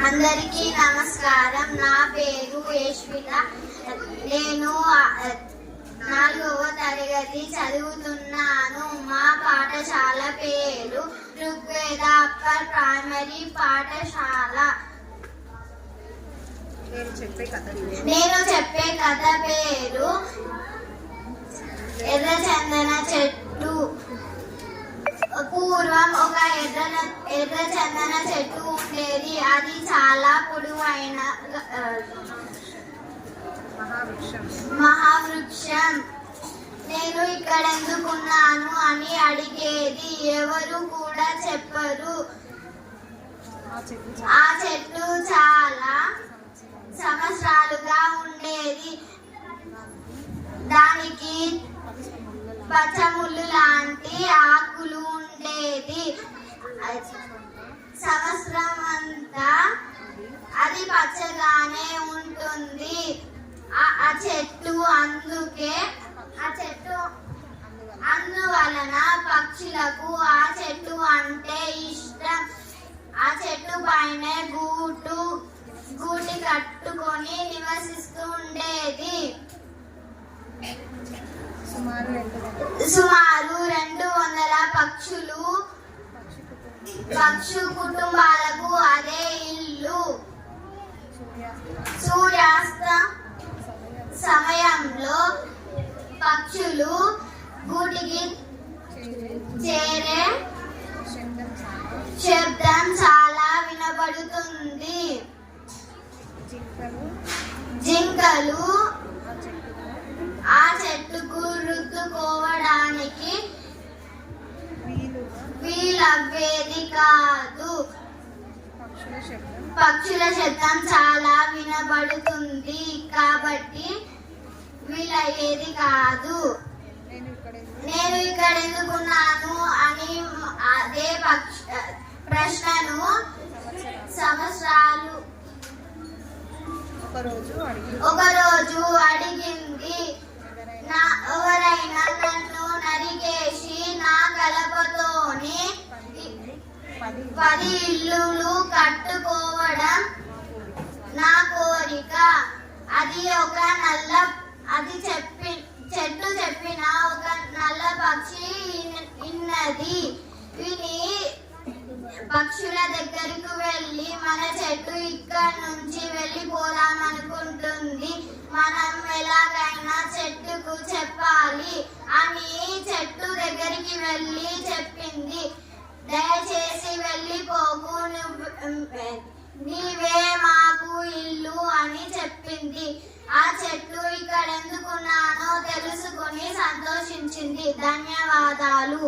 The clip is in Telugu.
అందరికీ నమస్కారం. నా పేరు యశ్విత. నేను 4వ తరగతి చదువుతున్నాను. మా పాఠశాల పేరు ఋగ్వేద అప్పర్ ప్రైమరీ పాఠశాల. నేను చెప్పే కథ పేరు ఎర్రచందన చెట్టు. పూర్వం ఒక ఎర్రచందన చెట్టు ఉండేది. అది చాలా పొడవైన మహావృక్షం. నేను ఇక్కడ ఎందుకున్నాను అని అడిగేది. ఎవరు కూడా చెప్పరు. ఆ చెట్టు చాలా సంవత్సరాలుగా ఉండేది. దానికి పచ్చముళ్ళు లాంటి ఆకులు ఉండేది. సంవత్సరం అంతా అది పచ్చగానే ఉంటుంది. ఆ చెట్టు అందువలన పక్షులకు ఆ చెట్టు అంటే ఇష్టం. ఆ చెట్టు పైన గూటి కట్టుకొని నివసిస్తూ ఉండేది. సుమారు 200 పక్షు కుటుంబాలకు అదే ఇల్లు. సూర్యాస్త సమయంలో పక్షులు గూటికి చేరే శబ్దం చాలా వినబడుతుంది. జింకలు ఆ చెట్టుకు రుద్దుకోవడానికి వీలవ్వేది కాదు. పక్షుల శబ్దం చాలా వినబడుతుంది కాబట్టి వీలయ్యేది కాదు. నేను ఇక్కడ ఎందుకున్నాను అని అదే ప్రశ్నను సంవత్సరాలు ఒకరోజు అడిగింది. ఎవరైనా నన్ను నరికేసి నా కలపతోనే 10 ఇల్లులు కట్టుకోవడం నా కోరిక. చెట్టు చెప్పిన ఒక నల్ల పక్షి విన్నది. విని పక్షుల దగ్గరకు వెళ్ళి మన చెట్టు ఇక్కడ నుంచి వెళ్ళిపోదామనుకుంటుంది. మనం ఎలాగైనా చెట్టుకు చెప్పాలి అని చెట్టు దగ్గరికి వెళ్ళి చెప్పింది. దయచేసి వెళ్ళిపోకు, నీవే మాకు ఇల్లు అని చెప్పింది. ఆ చెట్టు ఇక్కడ ఎందుకున్నానో తెలుసుకొని సంతోషించింది. ధన్యవాదాలు.